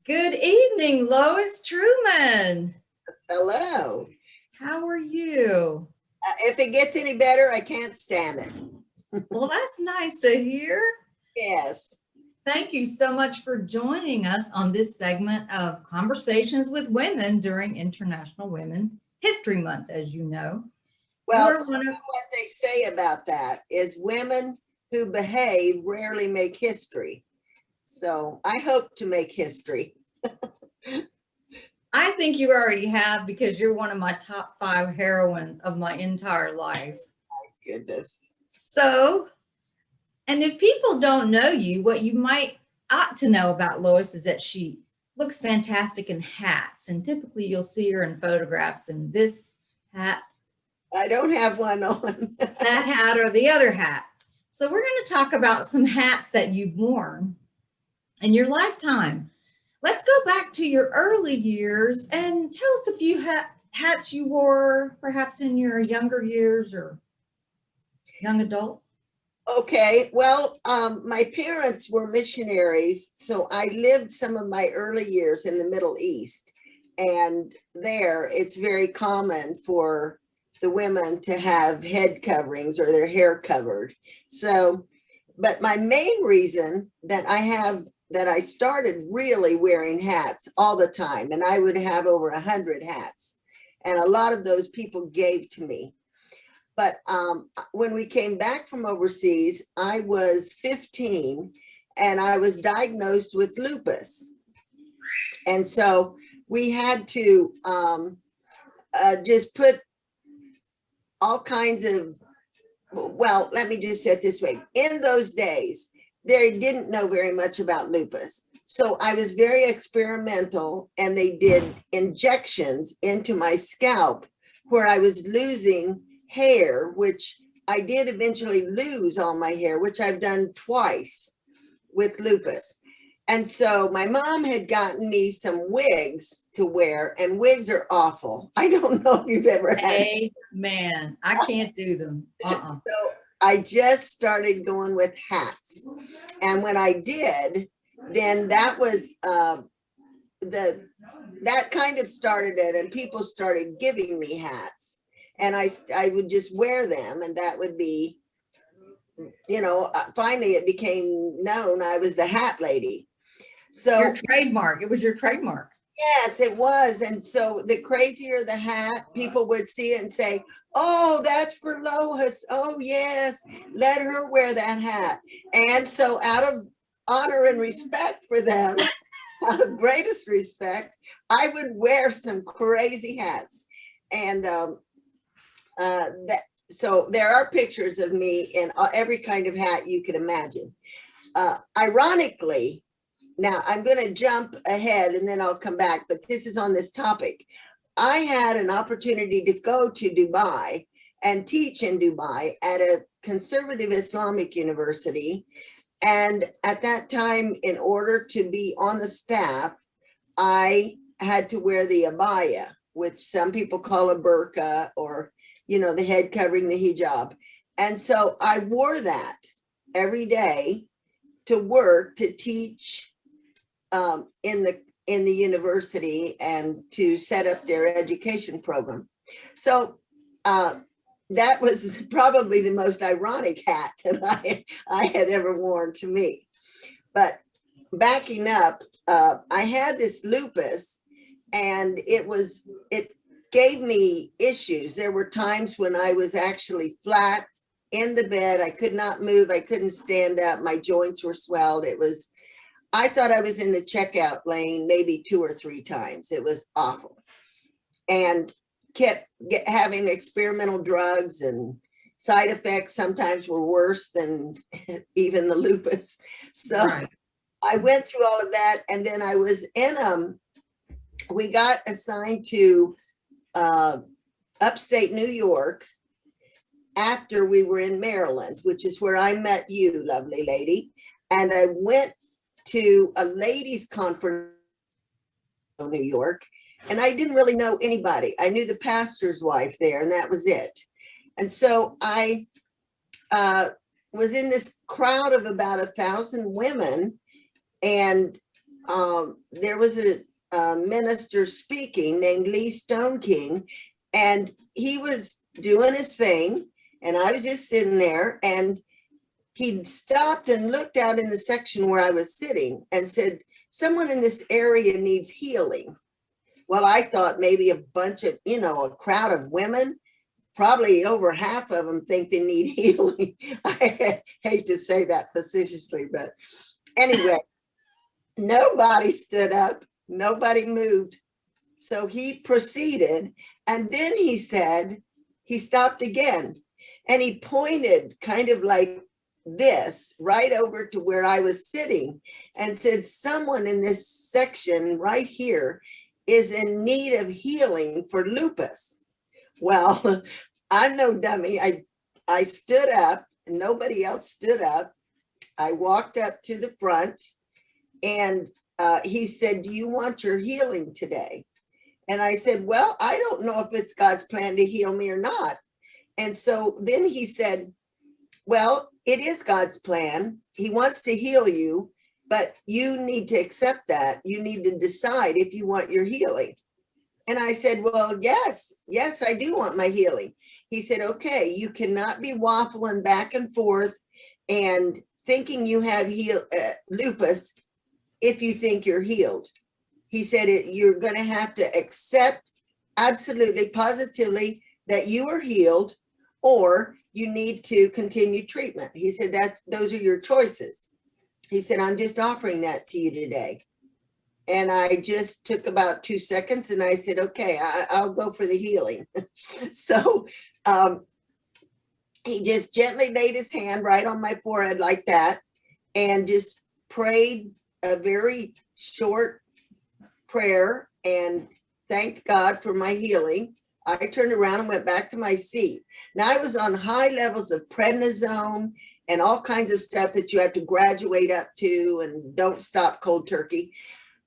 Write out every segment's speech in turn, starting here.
Good evening, Lois Truman. Hello. How are you? If it gets any better, I can't stand it. Well, that's nice to hear. Yes. Thank you so much for joining us on this segment of Conversations with Women during International Women's History Month, as you know. You Well, are one of what they say about that is women who behave rarely make history. So I hope to make history. I think you already have because you're one of my top 5 heroines of my entire life. Goodness. So, and if people don't know you, what you might ought to know about Lois is that she looks fantastic in hats. And typically you'll see her in photographs in this hat, I don't have one on. that hat, or the other hat. So we're going to talk about some hats that you've worn in your lifetime. Let's go back to your early years and tell us a few hats you wore, perhaps in your younger years or young adult. Okay, well, my parents were missionaries, so I lived some of my early years in the Middle East. And there, it's very common for the women to have head coverings or their hair covered. So, but my main reason that I started really wearing hats all the time, and I would have over 100 hats, and a lot of those people gave to me. But when we came back from overseas, I was 15 and I was diagnosed with lupus. And so we had to just put all kinds of, well, let me just say it this way. In those days, they didn't know very much about lupus. So I was very experimental, and they did injections into my scalp where I was losing hair, which I did eventually lose all my hair, which I've done twice with lupus. And so my mom had gotten me some wigs to wear, and wigs are awful. I don't know if you've ever had. Amen. I can't do them. So I just started going with hats. And when I did, then that was that kind of started it, and people started giving me hats, and I would just wear them, and that would be, finally it became known I was the hat lady. Your So trademark. It was your trademark. yes, it was. And so the crazier the hat, people would see it and say, oh, that's for Lois. Oh, yes, let her wear that hat. And so out of honor and respect for them, out of greatest respect, I would wear some crazy hats. And so there are pictures of me in every kind of hat you could imagine. Ironically, now I'm going to jump ahead and then I'll come back, but this is on this topic. I had an opportunity to go to Dubai and teach in Dubai at a conservative Islamic university. And at that time, in order to be on the staff, I had to wear the abaya, which some people call a burqa, or, the head covering, the hijab. And so I wore that every day to work, to teach in the university and to set up their education program. So that was probably the most ironic hat that I had ever worn to me. But backing up, I had this lupus, and it gave me issues. There were times when I was actually flat in the bed. I could not move. I couldn't stand up. My joints were swelled. I thought I was in the checkout lane maybe 2 or 3 times. It was awful. And kept having experimental drugs, and side effects sometimes were worse than even the lupus. So right. I went through all of that. And then I was we got assigned to upstate New York after we were in Maryland, which is where I met you, lovely lady. And I went to a ladies' conference in New York, and I didn't really know anybody. I knew the pastor's wife there, and that was it. And so I was in this crowd of about 1,000 women, and there was a minister speaking named Lee Stone King, and he was doing his thing, and I was just sitting there, and he stopped and looked out in the section where I was sitting and said, someone in this area needs healing. Well, I thought maybe a bunch of, a crowd of women, probably over half of them think they need healing. I hate to say that facetiously, but anyway, nobody stood up, nobody moved. So he proceeded, and then he said, he stopped again, and he pointed kind of like this right over to where I was sitting and said, someone in this section right here is in need of healing for lupus. Well, I'm no dummy. I stood up, and nobody else stood up. I walked up to the front, and he said, do you want your healing today? And I said, well, I don't know if it's God's plan to heal me or not. And so then he said, well, it is God's plan. He wants to heal you, but you need to accept that. You need to decide if you want your healing. And I said, well, yes, I do want my healing. He said, okay, you cannot be waffling back and forth and thinking you have lupus if you think you're healed. He said, you're going to have to accept absolutely, positively that you are healed, or you need to continue treatment. He said, those are your choices. He said, I'm just offering that to you today. And I just took about 2 seconds and I said, okay, I'll go for the healing. So he just gently laid his hand right on my forehead like that and just prayed a very short prayer and thanked God for my healing. I turned around and went back to my seat. Now I was on high levels of prednisone and all kinds of stuff that you have to graduate up to and don't stop cold turkey.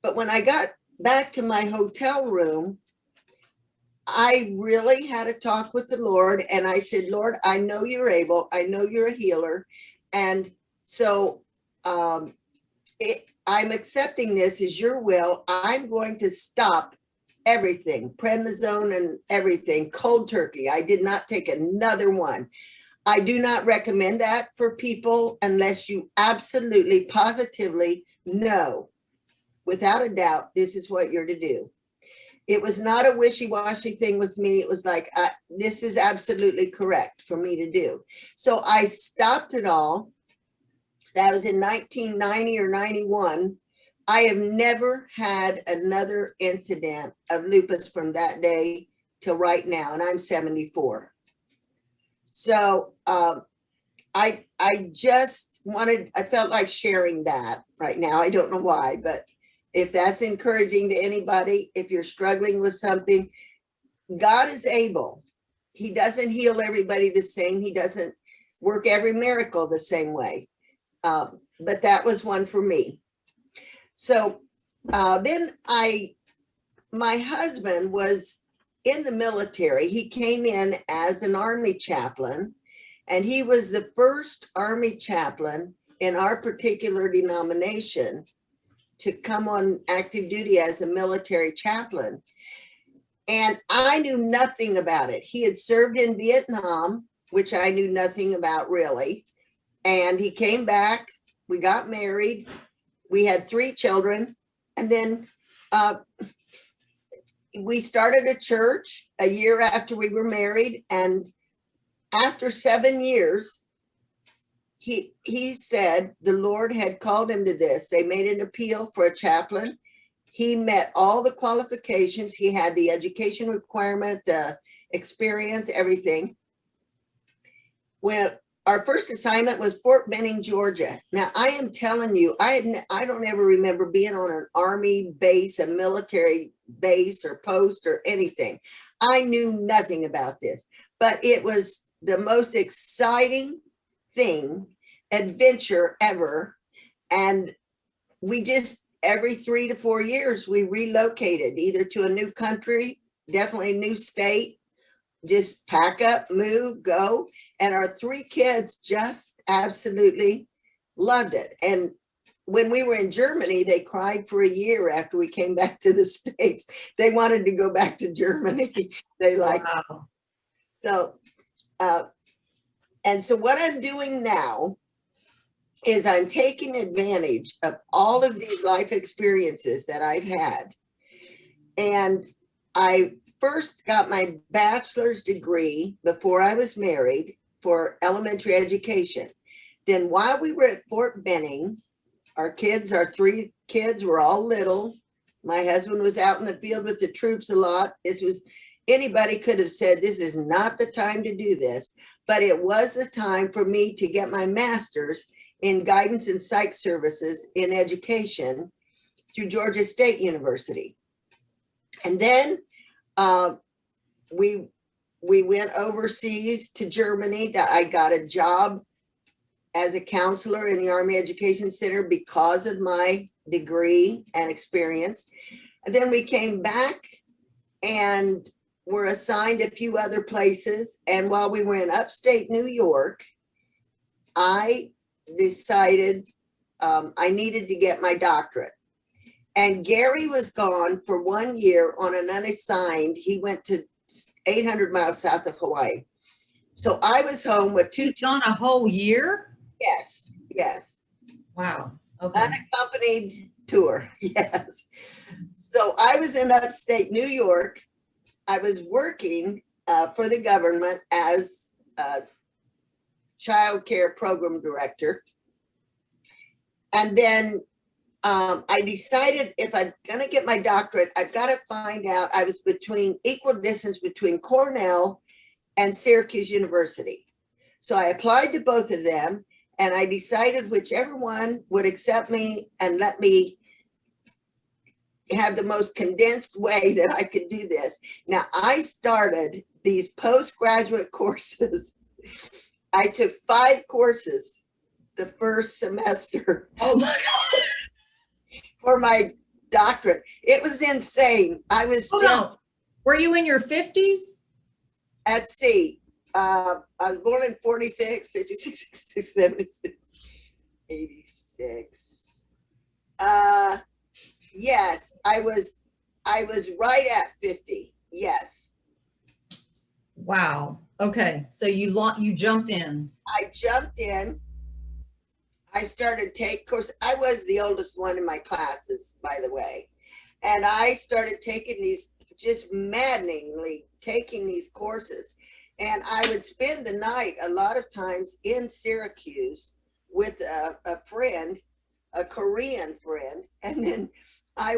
But when I got back to my hotel room, I really had a talk with the Lord, and I said, Lord, I know you're able. I know you're a healer. And so I'm accepting this as your will. I'm going to stop everything, prednisone and everything, cold turkey. I did not take another one. I do not recommend that for people unless you absolutely, positively know, without a doubt, this is what you're to do. It was not a wishy-washy thing with me. It was like, this is absolutely correct for me to do. So I stopped it all. That was in 1990 or 91. I have never had another incident of lupus from that day till right now, and I'm 74. So I just I felt like sharing that right now. I don't know why, but if that's encouraging to anybody, if you're struggling with something, God is able. He doesn't heal everybody the same. He doesn't work every miracle the same way. But that was one for me. So then my husband was in the military. He came in as an Army chaplain, and he was the first Army chaplain in our particular denomination to come on active duty as a military chaplain. And I knew nothing about it. He had served in Vietnam, which I knew nothing about really. And he came back, we got married, we had 3 children, and then we started a church a year after we were married. And after 7 years, he said the Lord had called him to this. They made an appeal for a chaplain. He met all the qualifications. He had the education requirement, the experience, everything. When our first assignment was Fort Benning, Georgia. Now, I am telling you, I don't ever remember being on an Army base, a military base or post or anything. I knew nothing about this, but it was the most exciting adventure ever. And we just, every 3 to 4 years, we relocated either to a new country, definitely a new state, just pack up, move, go. And our 3 kids just absolutely loved it. And when we were in Germany, they cried for a year after we came back to the States. They wanted to go back to Germany. They like, Wow. so, and so what I'm doing now is I'm taking advantage of all of these life experiences that I've had. And I first got my bachelor's degree before I was married for elementary education. Then while we were at Fort Benning, our 3 kids were all little. My husband was out in the field with the troops a lot. Anybody could have said, this is not the time to do this, but it was the time for me to get my master's in guidance and psych services in education through Georgia State University. And then we went overseas to Germany. That I got a job as a counselor in the Army Education Center because of my degree and experience. And then we came back and were assigned a few other places. And while we were in upstate New York, I decided I needed to get my doctorate. And Gary was gone for 1 year on an unassigned. He went to 800 miles south of Hawaii. So I was home with 2. He's gone a whole year? Yes. Wow. Okay. Unaccompanied tour. Yes. So I was in upstate New York. I was working for the government as a child care program director. And then I decided if I'm going to get my doctorate, I've got to find out. I was equal distance between Cornell and Syracuse University. So I applied to both of them, and I decided whichever one would accept me and let me have the most condensed way that I could do this. Now, I started these postgraduate courses. I took 5 courses the first semester. Oh my God. For my doctorate. It was insane. I was Hold on. Were you in your 50s? at sea. I was born in 46, 56, 66, 76, 86. Yes, I was right at 50. Yes. Wow. Okay. So you jumped in. I jumped in. I started course. I was the oldest one in my classes, by the way. And I started taking these, just maddeningly taking these courses. And I would spend the night a lot of times in Syracuse with a friend, a Korean friend. And then I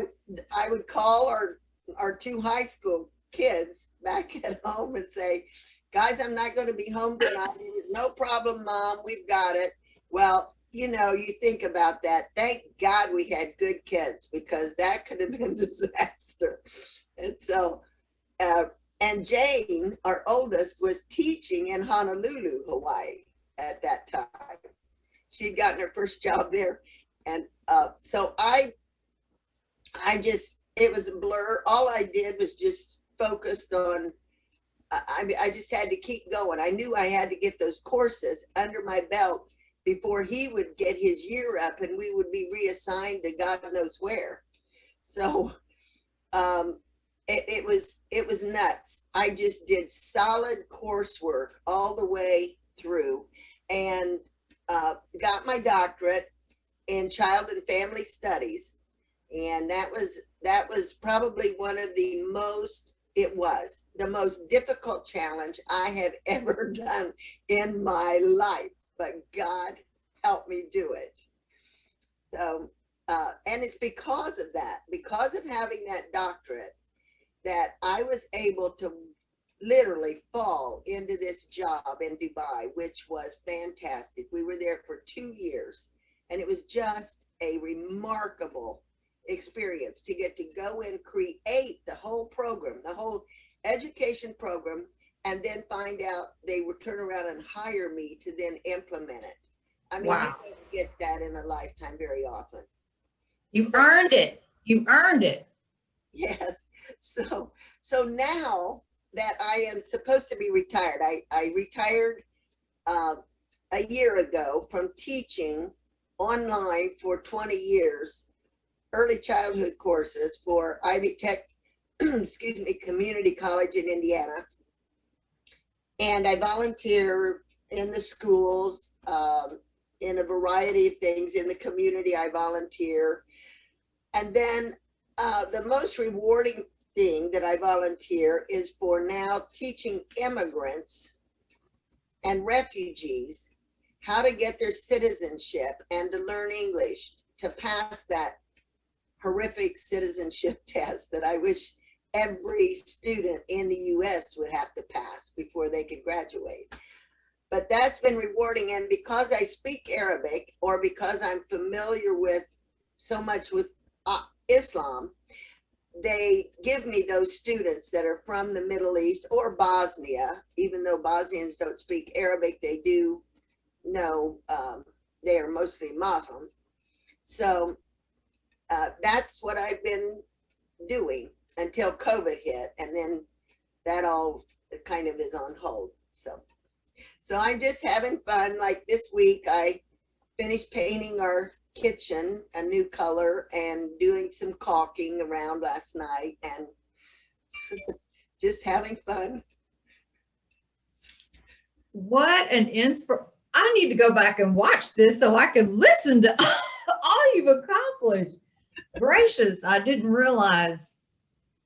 would call our 2 high school kids back at home and say, guys, I'm not going to be home tonight. No problem, Mom. We've got it. Well, you think about that. Thank God we had good kids, because that could have been disaster. And so, and Jane, our oldest, was teaching in Honolulu, Hawaii at that time. She'd gotten her first job there. And so it was a blur. All I did was just focused on, I just had to keep going. I knew I had to get those courses under my belt before he would get his year up and we would be reassigned to God knows where. So it was nuts. I just did solid coursework all the way through, and got my doctorate in child and family studies. And that was probably it was the most difficult challenge I have ever done in my life. But God helped me do it. So, and it's because of that, because of having that doctorate, that I was able to literally fall into this job in Dubai, which was fantastic. We were there for 2 years, and it was just a remarkable experience to get to go and create the whole program, the whole education program, and then find out they would turn around and hire me to then implement it. I mean, Wow. You don't get that in a lifetime very often. You earned it. You earned it. Yes. So now that I am supposed to be retired, I retired a year ago from teaching, and I am supposed to be retired. I retired a year ago from teaching, and I am supposed to be retired. I retired a year ago from teaching, a year ago from teaching online for 20 years, early childhood courses for Ivy Tech, excuse me, Community College in Indiana. And I volunteer in the schools, in a variety of things. In the community, I volunteer. And then the most rewarding thing that I volunteer is for now teaching immigrants and refugees how to get their citizenship and to learn English to pass that horrific citizenship test that I wish every student in the US would have to pass before they could graduate. But that's been rewarding. And because I speak Arabic, or because I'm familiar with so much with Islam, they give me those students that are from the Middle East or Bosnia. Even though Bosnians don't speak Arabic, they do know they are mostly Muslim. So that's what I've been doing until COVID hit, and then that all kind of is on hold. So I'm just having fun. Like this week, I finished painting our kitchen a new color and doing some caulking around last night, and just having fun. What an inspiration. I need to go back and watch this so I can listen to all you've accomplished. Gracious, I didn't realize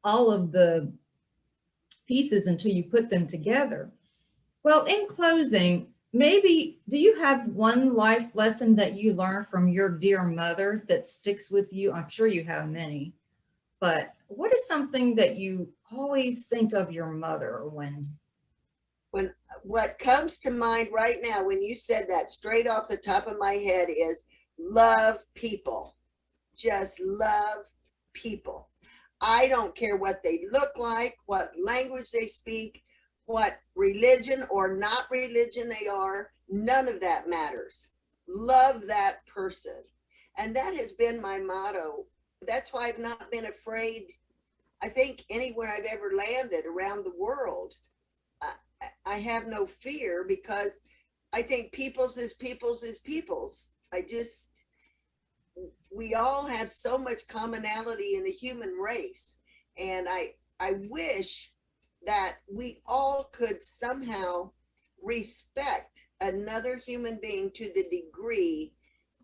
all of the pieces until you put them together. Well, in closing, maybe do you have one life lesson that you learned from your dear mother that sticks with you? I'm sure you have many, but what is something that you always think of your mother when? What comes to mind right now when you said that straight off the top of my head is love people. Just love people. I don't care what they look like, what language they speak, what religion or not religion they are. None of that matters. Love that person. And that has been my motto. That's why I've not been afraid. I think anywhere I've ever landed around the world, I have no fear, because I think people's is people's is people's. We all have so much commonality in the human race. And I wish that we all could somehow respect another human being to the degree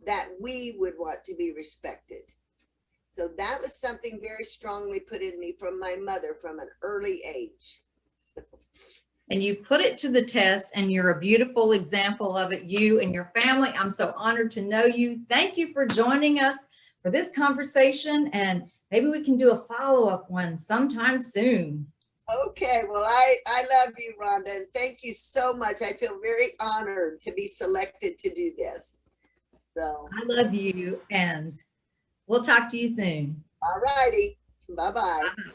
that we would want to be respected. So that was something very strongly put in me from my mother from an early age. And you put it to the test, and you're a beautiful example of it, you and your family. I'm so honored to know you. Thank you for joining us for this conversation, and maybe we can do a follow-up one sometime soon. Okay, well, I love you, Rhonda, and thank you so much. I feel very honored to be selected to do this. So I love you, and we'll talk to you soon. all righty. Bye-bye. Bye.